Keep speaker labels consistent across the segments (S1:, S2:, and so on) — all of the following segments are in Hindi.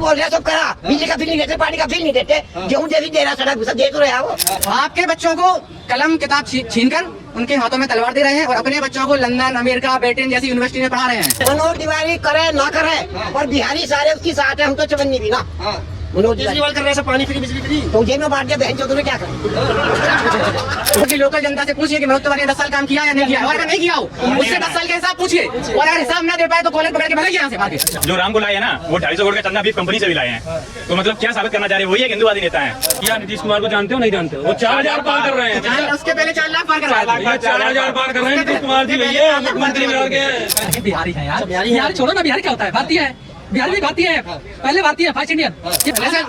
S1: बोल रहे सब करा, बिजली का बिल नहीं देते, पानी का बिल नहीं देते, गेहूँ दे रहा, सड़क घुसा दे तो रहे वो।
S2: आपके बच्चों को कलम किताब छीनकर उनके हाथों में तलवार दे रहे हैं और अपने बच्चों को लंदन, अमेरिका, ब्रिटेन जैसी यूनिवर्सिटी में पढ़ा रहे हैं।
S1: मनोज तिवारी करे ना करे, और बिहारी सारे उसकी साथ है, हम तो चवन्नी भी ना। मनोज तिवारी कर रहे हैं पानी फ्री, बिजली फ्री, तो जेब में बांट दिया, बहन चौधरी क्या करें।
S2: क्योंकि लोकल जनता से पूछिए कि मनोज तिवारी ने 10 साल काम किया या नहीं किया, और अगर नहीं किया हो उससे 10 साल के हिसाब पूछिए, और अगर हिसाब ना दे पाए तो कॉलेज पकड़ के भगाइए यहाँ से मार के।
S3: जो राम को लाए है ना, वो 250 करोड़ का चंदा भी कंपनी से भी लाए हैं, तो मतलब क्या साबित करना चाह रहे हैं? वही एक हिंदुवादी नेता है।
S4: क्या नीतीश कुमार को जानते हो नहीं जानते हो? वो 4000 पार कर रहे हैं,
S2: उसके पहले 4 लाख पार करवा
S4: 4000 पार कर रहे हैं नीतीश कुमार जी। भैया मुख्यमंत्री बिहार के
S2: बिहारी है यार, बिहारी छोड़ो ना, बिहारी क्या होता है? भारतीय है, बिहार भी भारतीय है, पहले भारतीय है, फर्स्ट इंडियन।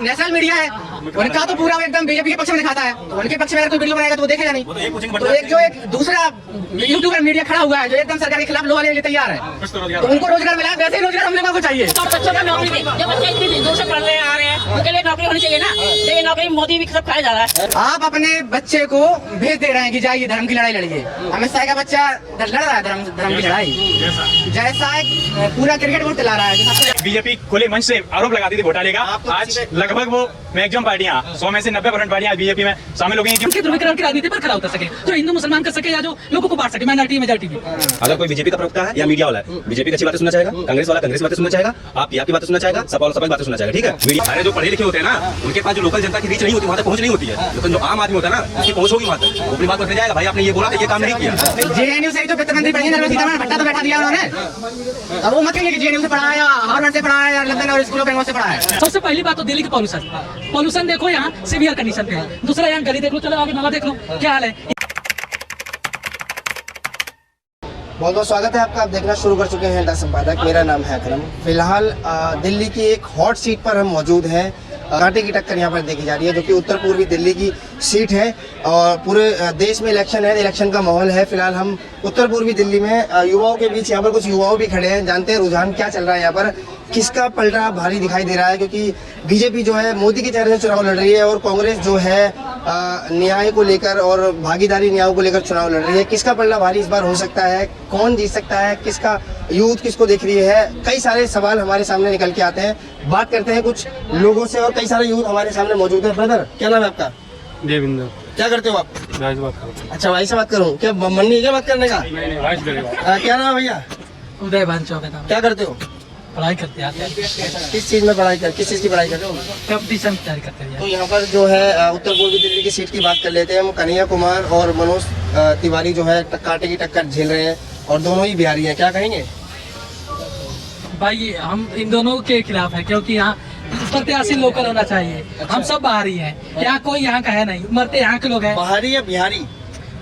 S2: नेशनल मीडिया है, उनका तो पूरा एकदम बीजेपी के पक्ष में दिखाता है, उनके पक्ष में अगर कोई वीडियो बनाएगा तो वो देखेगा नहीं। तो एक दूसरा यूट्यूबर मीडिया खड़ा हुआ है जो एकदम सरकार के खिलाफ लोहा लेने के लिए तैयार है, तो उनको रोजगार मिला, वैसे ही रोजगार हम लोगों को चाहिए।
S5: और बच्चों को नौकरी दे, जो बच्चे इतनी दूर से पढ़ रहे आ रहे हैं उनके लिए नौकरी होनी चाहिए ना, ये नौकरी मोदी भी सब खाया जा रहा है।
S2: आप अपने बच्चे को भेज दे रहे हैं कि जाइए धर्म की लड़ाई लड़िए। अमित शाह का बच्चा लड़ रहा है धर्म की लड़ाई, जैसा एक पूरा क्रिकेट बोर्ड चला रहा है।
S3: बीजेपी खुले मंच से आरोप लगाती थी घोटाले का, आज लगभग वो मैक्सिमम पार्टियां 100 में से 90% पार्टियां बीजेपी में शामिल हो गई हैं।
S6: उनके ध्रुवीकरण की राजनीति पर खरा उतर सके, जो हिंदू मुसलमान कर सके या जो लोगों को बांट सके, माइनॉरिटी मेजॉरिटी में।
S7: अगर कोई बीजेपी का प्रवक्ता है या मीडिया वाला है, बीजेपी की अच्छी बातें सुनना चाहेगा, कांग्रेस वाला कांग्रेस बातें सुनना चाहेगा, आप की बातें सुनना चाहेगा, सपा की बातें सुनना चाहेगा, ठीक है। मीडिया सारे जो पढ़े लिखे होते हैं ना, उनके पास जो लोकल जनता की रीच नहीं होती, वहाँ तक पहुंच नहीं होती है, लेकिन जो आम आदमी होता है ना, उसकी पहुंच होगी वहाँ तक, वो अपनी बात करने जाएगा, भाई आपने ये बोला था, ये काम नहीं किया।
S2: जेएनयू से जो वित्त मंत्री बनी निर्मला सीतारमण भट्टा तो बैठा दिया उन्होंने, अब वो मत कहिए कि जेएनयू से पढ़ा है या हार्वर्ड से पढ़ा है या लंदन और स्कूलों से पढ़ा है।
S6: सबसे पहली बात तो दिल्ली की पॉल्यूशन देखो, यहाँ सीवियर कंडीशन पे है। दूसरा यहाँ गली देख लो, चलो आगे नाला देख लो, क्या हाल है।
S8: बहुत बहुत स्वागत है आपका। आप देखना शुरू कर चुके हैं द संपादक। मेरा नाम है अकरम। फिलहाल दिल्ली की एक हॉट सीट पर हम मौजूद हैं। कांटे की टक्कर यहाँ पर देखी जा रही है, जो कि उत्तर पूर्वी दिल्ली की सीट है और पूरे देश में इलेक्शन है, इलेक्शन का माहौल है। फिलहाल हम उत्तर पूर्वी दिल्ली में युवाओं के बीच, यहाँ पर कुछ युवाओं भी खड़े हैं, जानते हैं रुझान क्या चल रहा है यहाँ पर, किसका पलटा भारी दिखाई दे रहा है। क्योंकि बीजेपी जो है मोदी के चेहरे से चुनाव लड़ रही है और कांग्रेस जो है न्याय को लेकर और भागीदारी न्याय को लेकर चुनाव लड़ रही है। किसका पलटा भारी इस बार हो सकता है, कौन जीत सकता है, किसका यूथ किसको देख रही है, कई सारे सवाल हमारे सामने निकल के आते हैं। बात करते हैं कुछ लोगों से और कई सारे यूथ हमारे सामने मौजूद है। ब्रदर, क्या नाम है आपका?
S4: देविंदर।
S8: क्या करते हो आप?
S4: भाई से बात करो।
S8: अच्छा, भाई से बात करूँ? क्या मन नहीं है क्या बात करने का?
S4: भाई से करेगा।
S8: क्या नाम है भैया?
S6: उदय भान चौबे नाम।
S8: क्या करते हो?
S6: पढ़ाई करते हैं,
S8: किस चीज में पढ़ाई कर, किस चीज की पढ़ाई कर रहे हो?
S6: कंपटीशन की तैयारी करते हैं।
S8: तो यहाँ पर जो है उत्तर पूर्वी दिल्ली की सीट की बात कर लेते हैं हम। कन्हैया कुमार और मनोज तिवारी जो है कांटे की टक्कर झेल रहे हैं और दोनों ही बिहारी हैं। क्या कहेंगे
S6: भाई? हम इन दोनों के खिलाफ है, क्योंकि यहाँ प्रत्याशी लोकल होना चाहिए। हम सब बाहरी हैं, यहाँ कोई यहाँ का है नहीं, मरते यहाँ के लोग हैं।
S8: बाहरी या बिहारी?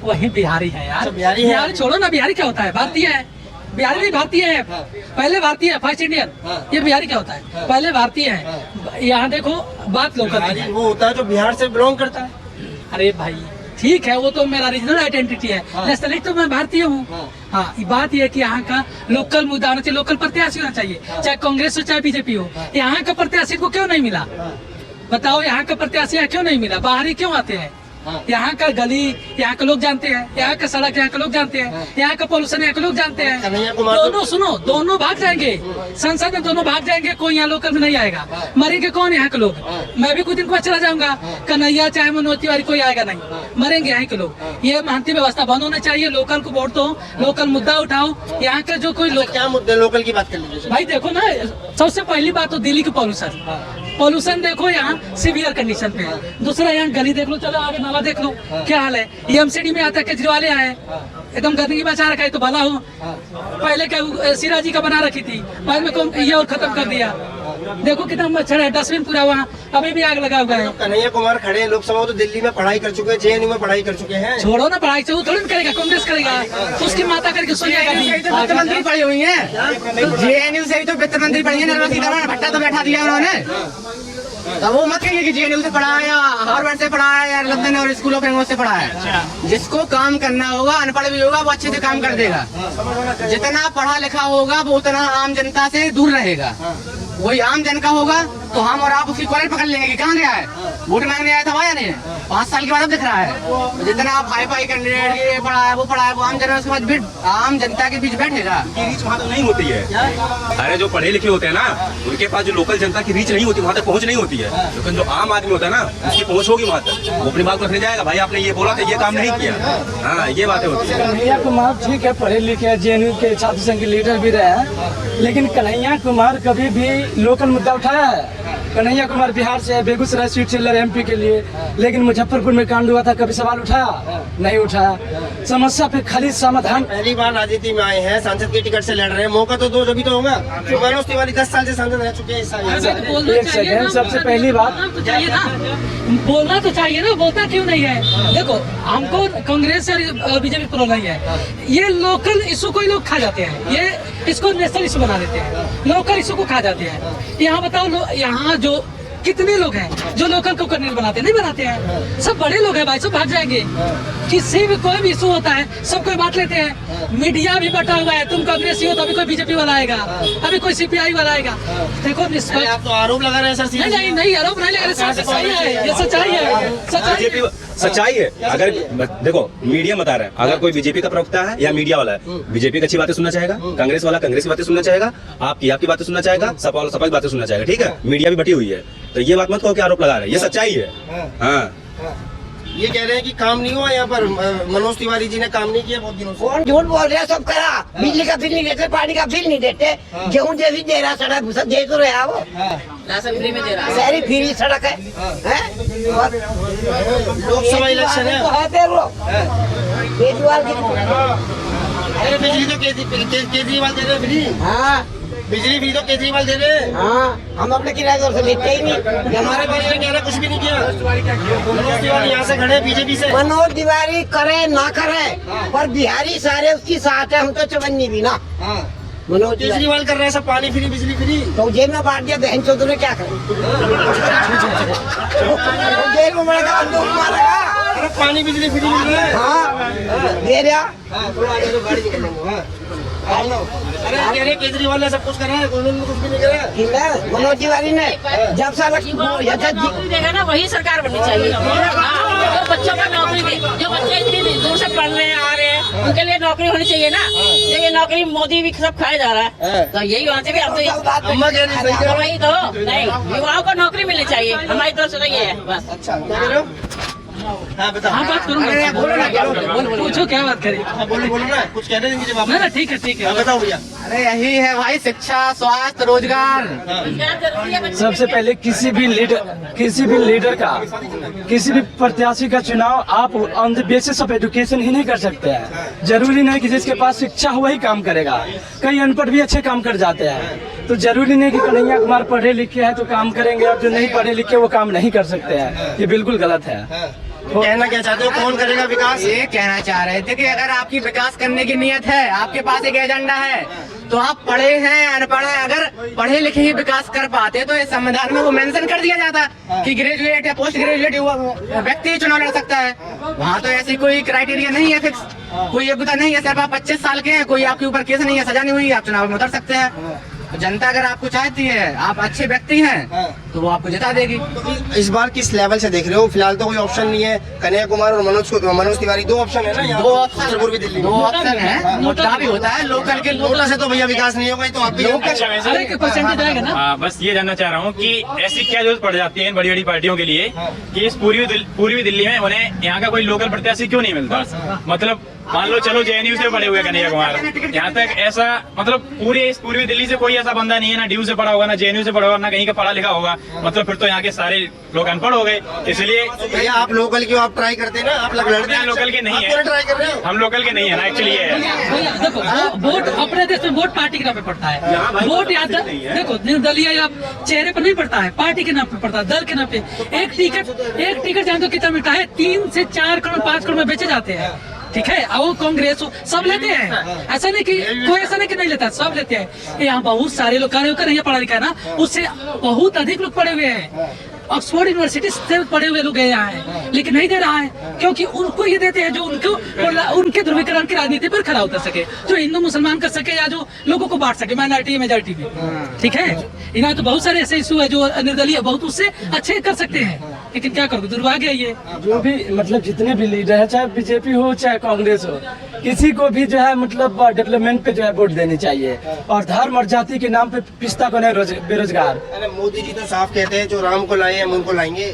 S6: वही बिहारी है यार।
S8: बिहारी है।
S6: बिहारी छोड़ो ना, बिहारी क्या होता है? भारतीय है, बिहारी भी भारतीय है, पहले भारतीय है, फर्स्ट इंडियन। ये बिहारी क्या होता है? पहले भारतीय है। यहाँ देखो, बात लोकल की है।
S8: वो होता है जो बिहार से बिलोंग करता है।
S6: अरे भाई ठीक है, वो तो मेरा रीजनल आइडेंटिटी है, नेशनलिटी तो मैं भारतीय हूँ। हाँ, बात ये है कि यहाँ का लोकल मुद्दा होना चाहिए, लोकल प्रत्याशी होना चाहिए, चाहे कांग्रेस हो चाहे बीजेपी हो। यहाँ का प्रत्याशी को क्यों नहीं मिला? बताओ, यहाँ का प्रत्याशी क्यों नहीं मिला? बाहरी क्यों आते हैं? यहाँ का गली यहाँ के लोग जानते हैं, यहाँ का सड़क यहाँ के लोग जानते हैं, यहाँ का पोल्यूशन यहाँ के लोग जानते हैं। दोनों सुनो, दोनों भाग जाएंगे संसद में, दोनों भाग जाएंगे, कोई यहाँ लोकल में नहीं आएगा। मरेंगे कौन? यहाँ के लोग। मैं भी कुछ दिन बाद चला जाऊंगा, कन्हैया चाहे मनोज तिवारी, कोई आएगा नहीं, मरेंगे यहाँ के लोग। ये महंती व्यवस्था बंद होना चाहिए। लोकल को वोट दो, लोकल मुद्दा उठाओ। यहाँ का जो कोई लोग,
S8: क्या मुद्दे लोकल की बात कर लीजिए
S6: भाई। देखो ना, सबसे पहली बात तो दिल्ली की पॉल्यूशन देखो, यहाँ सीवियर कंडीशन पे है। दूसरा यहाँ गली देख लो, चलो आगे नाला देख लो, क्या हाल है। एमसीडी में आता है, केजरीवाल आए एकदम गंदगी बचा रखा है, तो भला हो। पहले क्या सिराजी का बना रखी थी, बाद में ये और खत्म कर दिया। देखो कितना मच्छर है, डस्टबिन पूरा वहाँ अभी भी आग लगा हुआ है।
S8: कन्हैया कुमार खड़े हैं लोकसभा, तो दिल्ली में पढ़ाई कर चुके हैं, जेएनयू में पढ़ाई कर चुके हैं।
S6: छोड़ो ना पढ़ाई से, वो थोड़ी करेगा, कांग्रेस करेगा, तो उसकी माता करके सोनिया गांधी
S2: वित्त मंत्री पड़ी हुई है, जेएनयू से ही तो वित्त मंत्री पड़ी है निर्मला सीतारमण भट्टा तो बैठा दिया उन्होंने। तो वो मत कहिए कि जेएनयू से पढ़ा है या हार्वर्ड से पढ़ा है या लंदन और स्कूलों से पढ़ा है। जिसको काम करना होगा, अनपढ़ भी होगा, वो अच्छे से काम कर देगा। जितना पढ़ा लिखा होगा वो उतना आम जनता से दूर रहेगा। वही आम जन का होगा तो हम और आप उसकी कॉलेज पकड़ लेंगे कि कहाँ गया है। वोट मांगने आया था वहाँ या नहीं? 5 साल के बाद अब दिख रहा है। जितना आप हाई फाई कैंडिडेट ये पढ़ा है वो पढ़ा है, वो आम जनता के बाद आम जनता के बीच बैठेगा।
S7: रीच वहाँ तक नहीं होती है। अरे जो पढ़े लिखे होते हैं ना, उनके पास जो लोकल जनता की रीच नहीं होती, वहाँ तक पहुँच नहीं होती है। लेकिन जो आम आदमी होता है ना, उसकी पहुँच होगी वहाँ तक, वो अपनी बात रखने जाएगा, भाई आपने ये बोला था, ये काम नहीं किया। हाँ, ये बातें होती है।
S9: कन्हैया कुमार ठीक है, पढ़े लिखे जेएनयू के छात्र संघ के लीडर भी रहे हैं, लेकिन कन्हैया कुमार कभी भी लोकल मुद्दा उठाया है? कन्हैया कुमार बिहार से बेगूसराय सीट से लड़े एमपी के लिए, लेकिन मुजफ्फरपुर में कांड हुआ था, कभी सवाल उठाया? नहीं उठाया। समस्या पे खाली समाधान।
S8: पहली बार राजनीति में आए हैं, सांसद की टिकट से लड़ रहे हैं, मौका तो दो जब तो होगा। मनोज तिवारी 10 साल से सांसद रह चुके हैं इस साल।
S9: एक सेकेंड, सबसे पहली बात
S6: तो चाहिए ना, बोलना तो चाहिए ना, बोलता क्यों नहीं है? देखो, हमको कांग्रेस और बीजेपी प्रो नहीं है, ये लोकल इशू को ही लोग खा जाते हैं, ये इसको नेशनल इशू बना देते हैं, लोकल इशू को खा जाते हैं। यहाँ बताओ, यहाँ जो कितने लोग हैं जो लोकल को करने बनाते नहीं बनाते हैं? सब बड़े लोग हैं भाई, सब भाग जाएंगे। किसी भी कोई भी इशू होता है सब कोई बांट लेते हैं। मीडिया भी बटा हुआ है, तुम कांग्रेसी हो तो अभी कोई बीजेपी वाला आएगा, अभी कोई सीपीआई वाला आएगा। देखो
S8: आप तो आरोप लगा रहे हैं सर।
S6: नहीं आरोप नहीं लगा रहे, सच्चाई है, ये सच्चाई है,
S7: सच्चाई है। अगर देखो मीडिया बता रहा है, अगर कोई बीजेपी का प्रवक्ता है या मीडिया वाला है, बीजेपी की अच्छी बातें सुनना चाहेगा, कांग्रेस वाला कांग्रेस की बातें सुनना चाहेगा, आपकी बातें सुनना चाहेगा, सपा की बातें सुनना चाहेगा। ठीक है, मीडिया भी बटी हुई है, तो ये बात मत कहो कि आरोप लगा रहे हैं, ये सच्चाई है। हाँ,
S8: ये कह रहे हैं कि काम नहीं हुआ यहाँ पर, मनोज तिवारी जी ने काम नहीं किया बहुत दिनों से।
S1: कौन झूठ बोल रहे हैं? सब करा, बिजली का बिल नहीं देते, पानी का बिल नहीं देते, गेहूं भी दे रहा, सड़क भूसा दे तो रहा, वो
S5: राशन फ्री में दे रहा है,
S1: शहरी फ्री सड़क है।
S8: लोकसभा इलेक्शन है,
S1: केजरीवाल
S8: अरे बिजली तो केजरीवाल दे रहे फ्री।
S1: हाँ,
S8: बिजली फ्री तो केजरीवाल दे रहे हैं।
S1: हाँ, हम अपने किराएदार से लेते ही नहीं।
S8: हमारे बजट में कह रहे कुछ भी नहीं किया। मनोज तिवारी यहाँ से खड़े बीजेपी से।
S1: मनोज तिवारी करे ना करे, पर बिहारी सारे उसकी साथ है, हम तो चवन्नी भी ना। मनोज
S8: केजरीवाल कर रहे हैं सब पानी फ्री बिजली फ्री।
S1: तो जेल में बांट दिया, बहन चौधरी क्या करे? जेल में बड़ा बंदूक मारेगा।
S8: अरे पानी बिजली फ्री मिल रहा है।
S1: हाँ, दे रहा।
S8: अरे कह रहे केजरीवाल ने सब कुछ करा है, उन्होंने कुछ भी नहीं करा।
S1: ठीक है, मनोज तिवारी ने जब साल
S5: नौकरी देगा ना वही सरकार बननी चाहिए। हाँ, जो बच्चों को नौकरी दे, जो बच्चे इतनी दूर से पढ़ने आ रहे हैं उनके लिए नौकरी होनी चाहिए ना। ये नौकरी मोदी भी सब खाया जा रहा है, तो यही होना चाहिए। अब तो वही तो नहीं, युवाओं को नौकरी मिलनी चाहिए, हमारी तरफ से तो ये है बस।
S8: अच्छा क्या कह रहे हो? हाँ बताओ।
S6: हाँ, बात करूँगा, बोलो, पूछो क्या बात करें।
S8: बोलो ना, कुछ कहने देंगे जवाब।
S6: ना ठीक है।
S8: बताओ भैया।
S2: अरे यही है भाई, शिक्षा, स्वास्थ्य, रोजगार।
S9: सबसे पहले किसी भी लीडर का, किसी भी प्रत्याशी का चुनाव आप on the basis of education ही नहीं कर सकते हैं। जरूरी नहीं कि जिसके पास शिक्षा हो वही काम करेगा, कई अनपढ़ भी अच्छे काम कर जाते हैं। तो जरूरी नहीं कि कन्हैया कुमार पढ़े लिखे हैं तो काम करेंगे, और जो नहीं पढ़े लिखे वो काम नहीं कर सकते हैं, ये बिल्कुल गलत है।
S8: कहना क्या चाहते हो, कौन करेगा विकास?
S2: ये कहना चाह रहे थे कि अगर आपकी विकास करने की नियत है, आपके पास एक एजेंडा है, तो आप पढ़े हैं अनपढ़ हैं, अगर पढ़े लिखे ही विकास कर पाते तो इस संविधान में वो मेंशन कर दिया जाता कि ग्रेजुएट या पोस्ट ग्रेजुएट हुआ व्यक्ति ही चुनाव लड़ सकता है। वहाँ तो ऐसी कोई क्राइटेरिया नहीं है फिक्स, कोई योग्यता नहीं है। सिर्फ आप 25 साल के हैं, कोई आपके ऊपर केस नहीं है, सजा नहीं हुई, आप चुनाव में उतर सकते हैं। जनता अगर आपको चाहती है, आप अच्छे व्यक्ति हैं, तो वो आपको जिता देगी।
S8: इस बार किस लेवल से देख रहे हो? फिलहाल तो कोई ऑप्शन नहीं है, कन्हैया कुमार और मनोज तिवारी दो ऑप्शन है ना?
S2: दो ऑप्शन, पूर्वी दिल्ली दो ऑप्शन है। मुद्दा भी होता है लोकल के,
S8: नोटा से तो भैया विकास नहीं होगा, तो आप भी
S6: परसेंटेज आएगा ना।
S3: हाँ, बस ये जानना चाह रहा हूँ कि ऐसी क्या जरूरत पड़ जाती है इन बड़ी बड़ी पार्टियों के लिए कि इस पूर्वी दिल्ली में उन्हें यहाँ का कोई लोकल प्रत्याशी क्यों नहीं मिलता? मतलब मान लो चलो जेएनयू से पढ़े हुए कन्हैया कुमार, यहाँ तक ऐसा मतलब पूर्वी दिल्ली से कोई ऐसा बंदा नहीं है, ना डीयू से पढ़ा होगा, ना जेएनयू से पढ़ा होगा, ना कहीं का पढ़ा लिखा होगा। मतलब फिर तो यहाँ के सारे लोग अनपढ़ हो गए। इसलिए
S8: भैया आप लोकल क्यों आप ट्राई करते हैं ना, आप लड़ते हैं।
S3: लोकल के नहीं है,
S8: ट्राई कर रहे हो,
S3: हम लोकल के नहीं है ना एक्चुअली।
S6: भैया देखो, वोट अपने देश में वोट पार्टी के नाम पे पड़ता है। वोट याद देखो, निर्दलीय या चेहरे पर नहीं पड़ता है, पार्टी के नाम पे पड़ता है, दल के नाम पे। एक टिकट जान तो कितना मिलता है? 3 से 4 करोड़ 5 करोड़ में बेचे जाते हैं। ठीक है, और कांग्रेस सब लेते हैं, ऐसा नहीं कि कोई ऐसा नहीं कि नहीं लेता, सब लेते हैं। यहाँ बहुत सारे लोग नहीं पढ़ा लिखा है ना, उससे बहुत अधिक लोग पढ़े हुए हैं। ऑक्सफोर्ड यूनिवर्सिटी से पढ़े हुए लोग यहाँ हैं, लेकिन नहीं दे रहा है क्योंकि उनको ये देते हैं जो उनके ध्रुवीकरण की राजनीति पर खड़ा उतर सके, जो हिंदू मुसलमान कर सके या जो लोगों को बांट सके, माइनॉरिटी मेजॉरिटी में। ठीक है, यहाँ तो बहुत सारे ऐसे इशू है जो निर्दलीय बहुत उससे अच्छे कर सकते हैं। लेकिन क्या करोगे, दुर्भाग्य है ये।
S9: जो भी मतलब जितने भी लीडर है, चाहे बीजेपी हो चाहे कांग्रेस हो, किसी को भी जो है मतलब डेवलपमेंट पे जो है वोट देनी चाहिए, और धर्म और जाति के नाम पे पिस्ता को नहीं बेरोजगार।
S8: अरे मोदी जी तो साफ कहते हैं जो राम को लाए हम उनको लाएंगे।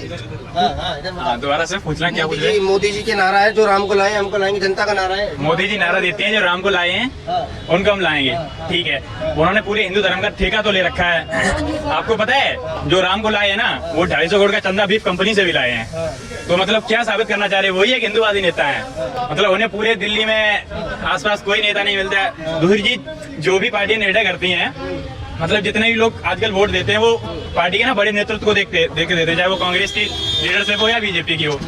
S3: दोबारा से पूछना क्या पूछ रहे हैं?
S8: मोदी जी के नारा है जो राम को लाए हमको लाएंगे, जनता का नारा है।
S3: मोदी जी नारा देते हैं जो राम को लाए हैं उनको हम लाएंगे, ठीक है। उन्होंने पूरे हिंदू धर्म का ठेका तो ले रखा है। आपको पता है जो राम को लाए हैं ना, वो 250 करोड़ का चंदा बीफ कंपनी से भी लाए हैं। तो मतलब क्या साबित करना चाह रहे हैं? वही एक हिंदूवादी नेता है। मतलब उन्हें पूरे दिल्ली में आसपास कोई नेता नहीं मिलता है। दूसरी चीज, जो भी पार्टियां निर्णय करती हैं, मतलब जितने भी लोग आजकल वोट देते हैं वो पार्टी के ना बड़े नेतृत्व को देख के देते हैं, चाहे वो कांग्रेस की लीडरशिप हो या बीजेपी की हो।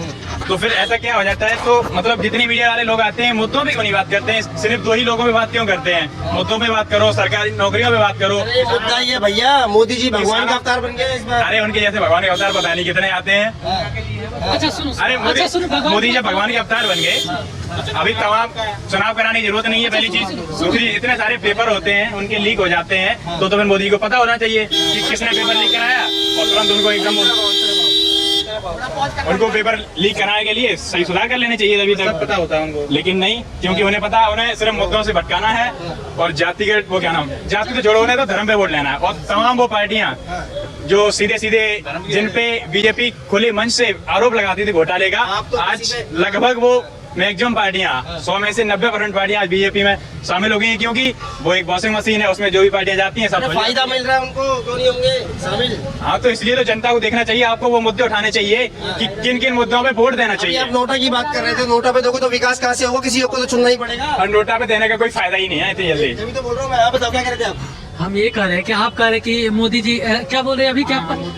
S3: तो फिर ऐसा क्या हो जाता है, तो मतलब जितने मीडिया वाले लोग आते हैं मुद्दों पे क्यों नहीं बात करते हैं? सिर्फ 2 ही लोगों पे बात क्यों करते हैं? मुद्दों पे बात करो, सरकारी नौकरियों पे बात करो।
S8: मुद्दा ये भैया, मोदी जी भगवान का अवतार बन गया इस बार।
S3: अरे उनके जैसे भगवान के अवतार पता नहीं कितने आते हैं।
S6: अच्छा सुनो,
S3: अरे मोदी जब भगवान के अवतार बन गए, अभी तमाम चुनाव कराने की जरूरत नहीं है, पहली चीज। दूसरी, इतने सारे पेपर होते हैं उनके लीक हो जाते हैं, तो फिर मोदी को पता होना चाहिए कि किसने पेपर लीक कराया, और तुरंत उनको एकदम उनको पेपर लीक कराने के लिए सही सुधार कर लेने चाहिए। अभी तक
S2: पता होता है उनको,
S3: लेकिन नहीं, क्योंकि उन्हें पता है उन्हें सिर्फ मुद्दों से भटकाना है, और जाति के वो क्या नाम, जाति तो छोड़ो, उन्हें तो धर्म पे वोट लेना है। और तमाम वो पार्टियां जो सीधे सीधे जिन पे बीजेपी खुले मंच से आरोप लगाती थी घोटाले का, आज लगभग वो मैक्सिमम पार्टियां 100 में से 90% पार्टियां आज बीजेपी में शामिल हो गई हैं, क्योंकि वो एक बॉसिंग मशीन है, उसमें जो भी पार्टियां जाती हैं सब
S8: फायदा मिल रहा है उनको, क्यों नहीं होंगे शामिल?
S3: हाँ, तो इसलिए तो जनता को देखना चाहिए, आपको वो मुद्दे उठाने चाहिए कि किन किन मुद्दों पे वोट देना चाहिए।
S8: आप नोटा की बात कर रहे थे, नोटा पे दोगे तो विकास कहाँ से होगा? किसी को तो चुनना ही पड़ेगा।
S3: और नोटा पे देने का कोई फायदा ही नहीं है इतनी जल्दी।
S8: तभी तो बोल रहा हूँ मैं। आप बताओ क्या कह रहे थे आप?
S6: हम ये कह रहे हैं कि आप कह रहे हैं कि मोदी जी क्या बोल रहे हैं अभी,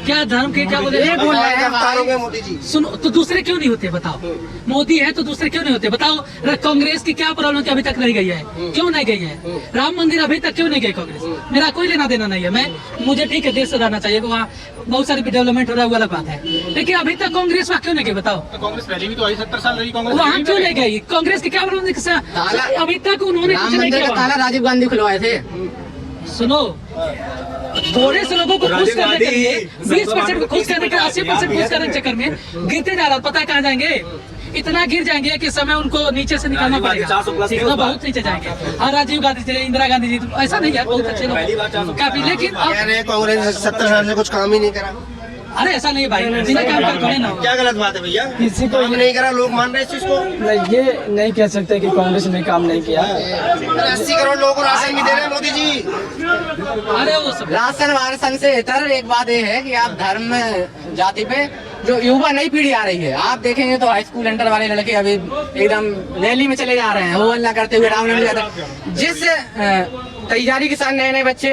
S6: क्या धर्म के क्या बोल रहे हैं?
S8: बोल रहे हैं अवतार हो गए मोदी जी।
S6: सुनो, तो दूसरे क्यों नहीं होते बताओ? मोदी है तो दूसरे क्यों नहीं होते बताओ? कांग्रेस की क्या प्रॉब्लम कि अभी तक नहीं गई है? क्यों नहीं गई है? राम मंदिर अभी तक क्यों नहीं गई कांग्रेस? मेरा कोई लेना देना नहीं है, मुझे ठीक है देश सुधारना चाहिए, वहाँ बहुत सारी डेवलपमेंट हो रहा है, वो अलग बात है, लेकिन अभी तक कांग्रेस वहाँ क्यों नहीं गई बताओ?
S2: कांग्रेस पहले भी तो आई 70 साल रही कांग्रेस,
S6: वहाँ क्यों नहीं गई? कांग्रेस की क्या प्रॉब्लम? अभी तक उन्होंने कुछ नहीं किया।
S2: ताला राजीव गांधी खुलवाए थे।
S6: सुनो, थोड़े से लोगों को खुश करने के लिए 20% को खुश करने के 80% खुश करने के चक्कर में गिरते जा रहा, पता है कहाँ जाएंगे? इतना गिर जाएंगे कि समय उनको नीचे से निकालना पड़ेगा, इतना बहुत नीचे जाएंगे। और राजीव गांधी थे, इंदिरा गांधी जी, ऐसा नहीं है, बहुत अच्छे लोग काफी, लेकिन
S8: कांग्रेस 70 साल से कुछ काम ही नहीं करा।
S6: अरे ऐसा नहीं भाई, बिना काम कर थोड़ी ना।
S8: क्या गलत बात है भैया?
S9: किसी को
S8: काम नहीं करा, लोग मान रहे हैं इस चीज को।
S9: नहीं, ये नहीं कह सकते कि कांग्रेस ने काम नहीं किया।
S8: 80 करोड़ लोगों को राशन भी दे रहे हैं मोदी जी।
S6: अरे वो सब
S2: राशन वाशन से इतर एक बात ये है कि आप धर्म जाति पे जो युवा नई पीढ़ी आ रही है, आप देखेंगे तो हाई स्कूल इंटर वाले लड़के अभी एकदम रैली में चले जा रहे हैं, वो अल्लाह करते हुए रामनवमी। जिस तैयारी के साथ नए नए बच्चे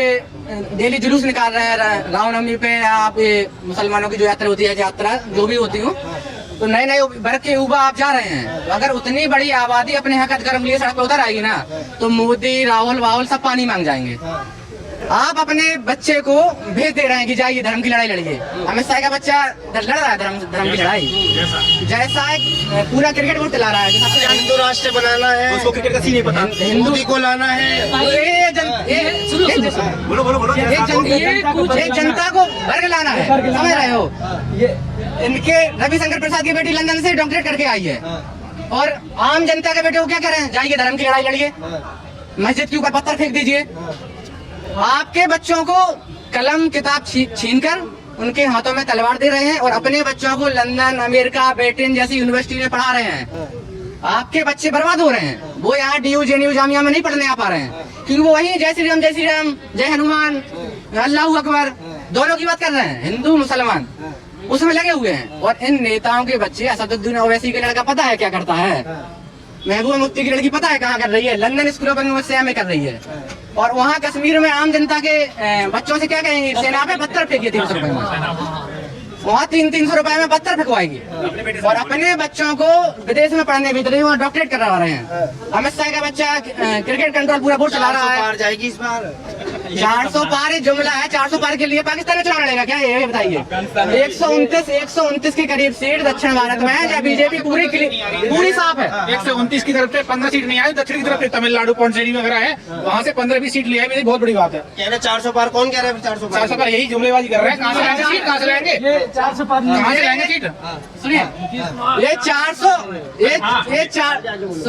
S2: डेली जुलूस निकाल रहे हैं रामनवमी पे, आप मुसलमानों की जो यात्रा होती है, यात्रा जो भी होती हो, तो नए नए वर्ग के युवा आप जा रहे हैं। अगर उतनी बड़ी आबादी अपने यहाँ कर्म लिए सड़क पे उतर आएगी ना, तो मोदी राहुल सब पानी मांग जाएंगे। आप अपने बच्चे को भेज दे रहे हैं कि जाइए धर्म की लड़ाई लड़िए। अमित शाह का बच्चा लड़ रहा है धर्म की लड़ाई, जैसा एक पूरा क्रिकेट बोर्ड चला रहा है,
S8: हिंदू राष्ट्र बनाना है, उसको क्रिकेट का सीन नहीं पता, हिंदू को लाना है।
S2: ये जनता को वर्ग लाना है, समझ रहे हो? इनके रविशंकर प्रसाद की बेटी लंदन से डॉक्टरेट करके आई है, और आम जनता के बेटे को क्या करें? जाइए धर्म की लड़ाई लड़िए, मस्जिद के ऊपर पत्थर फेंक दीजिए। आपके बच्चों को कलम किताब छीनकर उनके हाथों में तलवार दे रहे हैं, और अपने बच्चों को लंदन, अमेरिका, ब्रिटेन जैसी यूनिवर्सिटी में पढ़ा रहे हैं। आपके बच्चे बर्बाद हो रहे हैं। वो यहाँ DU JNU जामिया में नहीं पढ़ने आ पा रहे हैं, क्योंकि वो वही जय श्री राम, जय हनुमान, अल्लाह अकबर दोनों की बात कर रहे हैं, हिंदू मुसलमान उसमें लगे हुए हैं। और इन नेताओं के बच्चे, असदुद्दीन ओवैसी का लड़का पता है क्या करता है, महबूबा मुफ्ती की लड़की पता है कहाँ कर रही है, लंदन स्कूल ऑफ यूनिवर्सिटी में कर रही है। और वहाँ कश्मीर में आम जनता के बच्चों से क्या कहेंगे? सेना पे पत्थर फेंकिए 300 रुपए में, वहाँ 300 रुपए में पत्थर फेंकवाएगी। और अपने बच्चों को विदेश में पढ़ने भेज रहे हैं, वहाँ डॉक्टरेट करवा रहे हैं। अमित शाह का बच्चा क्रिकेट कंट्रोल पूरा बोर्ड चला रहा है।
S8: जाएगी इस बार
S2: 400 पार ये जुमला है। 400 पार के लिए पाकिस्तान में चुनाव लड़ेगा क्या, ये बताइए। 129 के करीब सीट दक्षिण भारत में है, जहाँ बीजेपी पूरी साफ है।
S10: 129 की तरफ से 15 सीट नहीं आई, दक्षिण की तरफ से तमिलनाडु पौंडीचेरी वगैरह है, वहाँ से 15-20 सीट लिया है, बहुत बड़ी बात है।
S8: कह रहे 400 पार, कौन कह रहा है 400
S10: पार? यही जुमलेबाजी कर रहे हैं। कहाँ से लाएंगे सीट, कहाँ से लाएंगे
S9: 400 पार,
S10: कहाँ से लाएंगे सीट?
S2: सुनिए, ये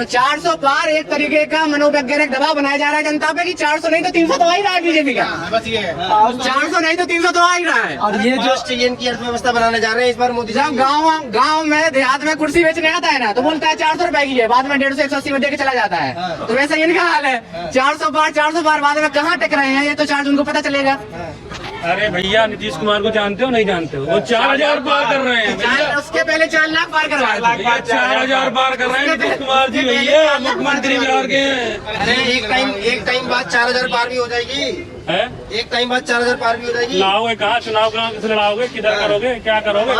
S2: 400 पार एक तरीके का मनोवैज्ञानिक दबाव बनाया जा रहा है जनता पे कि 400 नहीं तो 300 तो आ ही रहा है बीजेपी का।
S10: बस ये है,
S2: 400 नहीं तो 300 तो आ ही रहा है।
S9: और ये जो
S8: ऑस्ट्रेलियन की अर्थव्यवस्था बनाने जा रहे हैं इस बार मोदी
S2: जब गाँव में देहात में कुर्सी बेचने आता है ना, तो बोलता है 400 रुपए की है, बाद में 150 180 में देके चला जाता है। तो वैसा इनका हाल है। 400 पार बाद में कहाँ टिक रहे हैं, ये तो 4 जून को पता चलेगा।
S4: अरे भैया नीतीश कुमार को जानते हो नहीं जानते हो? वो 4000 पार कर रहे हैं भैया।
S2: उसके पहले 4 लाख पार करवाए थे।
S4: 4000 पार कर रहे हैं नीतीश कुमार जी भैया, मुख्यमंत्री बिहार के हैं।
S8: अरे एक टाइम बाद 4000 पार भी हो जाएगी। एक टाइम बाद 4000 पार भी हो जाएगी।
S4: लाओगे कहाँ, चुनाव कहाँ किसे लड़ाओगे, किधर करोगे, क्या करोगे?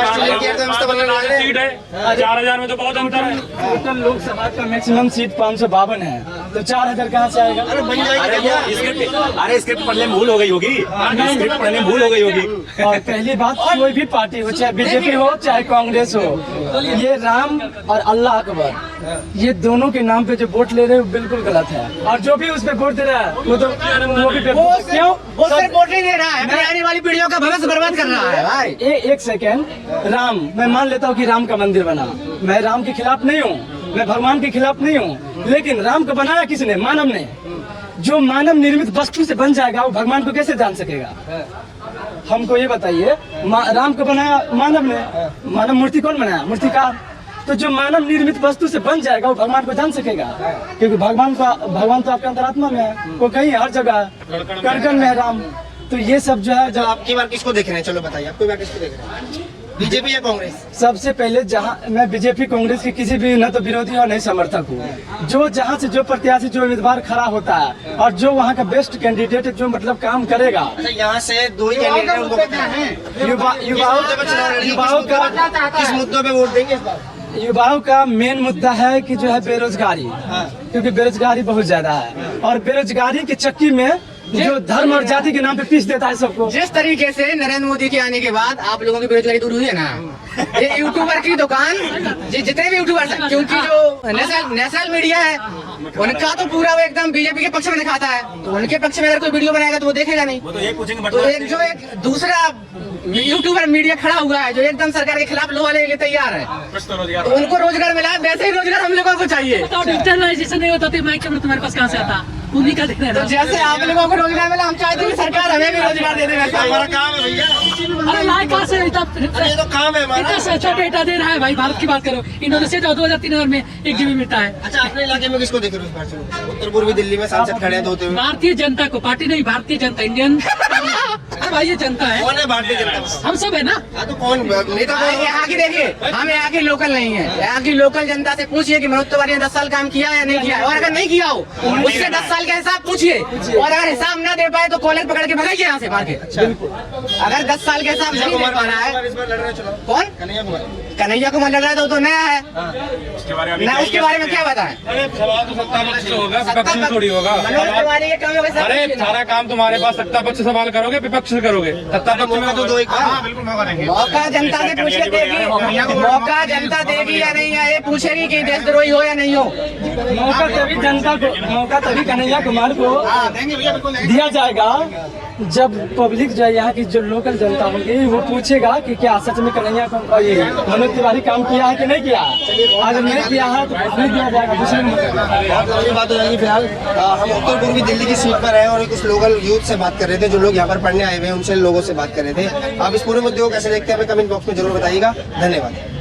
S4: सीट है 4000 में तो बहुत अंतर है।
S9: टोटल लोकसभा का मैक्सिमम सीट 552 है, तो 4000 कहाँ से आएगा?
S7: अरे स्क्रिप्ट पढ़ने में भूल हो गई होगी, स्क्रिप्ट पढ़ने में भूल हो गई होगी।
S9: और पहली बात, कोई भी पार्टी हो, चाहे बीजेपी हो चाहे कांग्रेस हो, ये राम और अल्लाह अकबर, ये दोनों के नाम पे जो वोट ले रहे हैं वो बिल्कुल गलत है। और जो भी उस पे वोट दे रहा है वो भी क्यों,
S2: वो सिर्फ वोट नहीं दे रहा है, मेरी आने वाली पीढ़ियों का भविष्य बर्बाद कर रहा है भाई।
S9: एक सेकेंड, राम, मैं मान लेता हूँ कि राम का मंदिर बना, मैं राम के खिलाफ नहीं हूँ, मैं भगवान के खिलाफ नहीं हूँ, लेकिन राम को बनाया किसने? मानव ने। जो मानव निर्मित वस्तु से बन जाएगा वो भगवान को कैसे जान सकेगा? हमको ये बताइए, राम को बनाया मानव ने, मानव मूर्ति कौन बनाया? मूर्तिकार। तो जो मानव निर्मित वस्तु से बन जाएगा वो भगवान को जान सकेगा? क्योंकि भगवान तो आपके अंतरात्मा में है, वो कहीं हर जगह है, कण में है राम। तो ये सब जो है,
S8: जब आपकी बार किसको देख रहे हैं, चलो बताइए आपकी बार किसको देख रहे हैं, बीजेपी या कांग्रेस?
S9: सबसे पहले जहाँ मैं बीजेपी कांग्रेस की किसी भी न तो विरोधी और नहीं समर्थक हूँ। जो जहाँ से जो प्रत्याशी जो उम्मीदवार खड़ा होता है और जो वहाँ का बेस्ट कैंडिडेट जो मतलब काम करेगा।
S8: अच्छा, यहाँ से 2 ही कैंडिडेट हैं, उनको युवाओं का किस मुद्दों पे वोट देंगे इस बार?
S9: युवाओं का मेन मुद्दा है कि जो है बेरोजगारी, क्योंकि बेरोजगारी बहुत ज्यादा है और बेरोजगारी की चक्की में जो धर्म और जाति के नाम पे पीस देता है सबको।
S2: जिस तरीके से नरेंद्र मोदी के आने के बाद आप लोगों की बेरोजगारी दूर हुई है ना, ये यूट्यूबर की दुकान, जितने भी यूट्यूबर हैं, क्योंकि जो नेशनल मीडिया है उनका तो पूरा वो एकदम बीजेपी के पक्ष में दिखाता है, तो उनके पक्ष में अगर कोई वीडियो बनाएगा तो वो देखेगा नहीं। तो एक दूसरा यूट्यूबर मीडिया खड़ा हुआ है जो एकदम सरकार के खिलाफ लोहा लेने के लिए तैयार है, तो उनको रोजगार मिला है, वैसे ही रोजगार हम लोगों को चाहिए।
S6: डिजिटलाइजेशन नहीं होता तो माइक कैमरा तुम्हारे पास कहाँ से आता? उन्हीं का दिख रहा
S2: तो
S6: है।
S2: जैसे आप लोगों को रोजगार मिला, हम चाहते हैं सरकार हमें भी रोजगार दे दे।
S8: हमारा काम है भैया,
S6: अरे लाइक कहाँ से
S8: ये तो काम है हमारा।
S6: इतना सस्ता डेटा दे रहा है भाई। भारत की बात करो, इंडोनेशिया जाओ 2003 में 1 GB मिलता है।
S8: अच्छा, अपने इलाके में किसको देख रहे हो इस बार? चलो, उत्तर पूर्वी दिल्ली में सांसद खड़े हैं 2
S6: भारतीय जनता को, पार्टी नहीं, भारतीय जनता, इंडियन। अरे भाई ये जनता है,
S8: कौन है भारतीय जनता?
S6: हम सब है ना।
S8: हाँ, तो कौन नेता?
S2: यहाँ की देखिए, हम यहाँ की लोकल नहीं है, यहाँ की लोकल जनता से पूछिए कि मनोज तिवारी ने 10 साल काम किया या नहीं किया, और अगर नहीं किया हो उससे 10 साल का हिसाब पूछिए, और अगर हिसाब ना दे पाए तो कॉलेज पकड़ के भगाइए यहाँ से मार के। अगर 10 साल के हिसाब नहीं दे पा रहा है,
S8: इस बार लड़ रहे हो, चलो।
S2: कौन?
S8: कन्हैया कुमार
S2: कन्हैया कुमार लड़ रहा है तो नया है ना, उसके बारे में क्या बताएं?
S4: सवाल तो सत्ता पक्ष से होगा, विपक्ष में थोड़ी होगा।
S2: मनोज तिवारी के कामों के साथ
S4: अरे सारा काम तुम्हारे पास, सत्ता पक्ष से सवाल करोगे विपक्ष से करोगे? सत्ता पक्ष में
S8: तो 2 ही काम।
S10: बिल्कुल मौका देंगे।
S2: मौका जनता से पूछ के देगी, मौका जनता देगी या नहीं, या ये पूछेगी कि देशद्रोही हो या नहीं हो।
S9: मौका तभी कन्हैया कुमार को
S10: देंगे भैया, बिल्कुल देंगे।
S9: दिया जाएगा जब पब्लिक जो है यहाँ की जो लोकल जनता होगी वो पूछेगा कि क्या सच में कन्हैया मनोज तिवारी काम किया है कि नहीं किया। अगर नहीं किया है तो नहीं दिया जाएगा। दूसरे
S8: बहुत लंबी बात हो जाएगी। फिलहाल हम उत्तर पूर्वी दिल्ली की सीट पर हैं और कुछ लोकल यूथ से बात कर रहे थे, जो लोग यहाँ पर पढ़ने आए हुए हैं, उनसे लोगों से बात कर रहे थे। आप इस पूरे मुद्दे को कैसे देखते हैं हमें कमेंट बॉक्स में जरूर बताइएगा। धन्यवाद।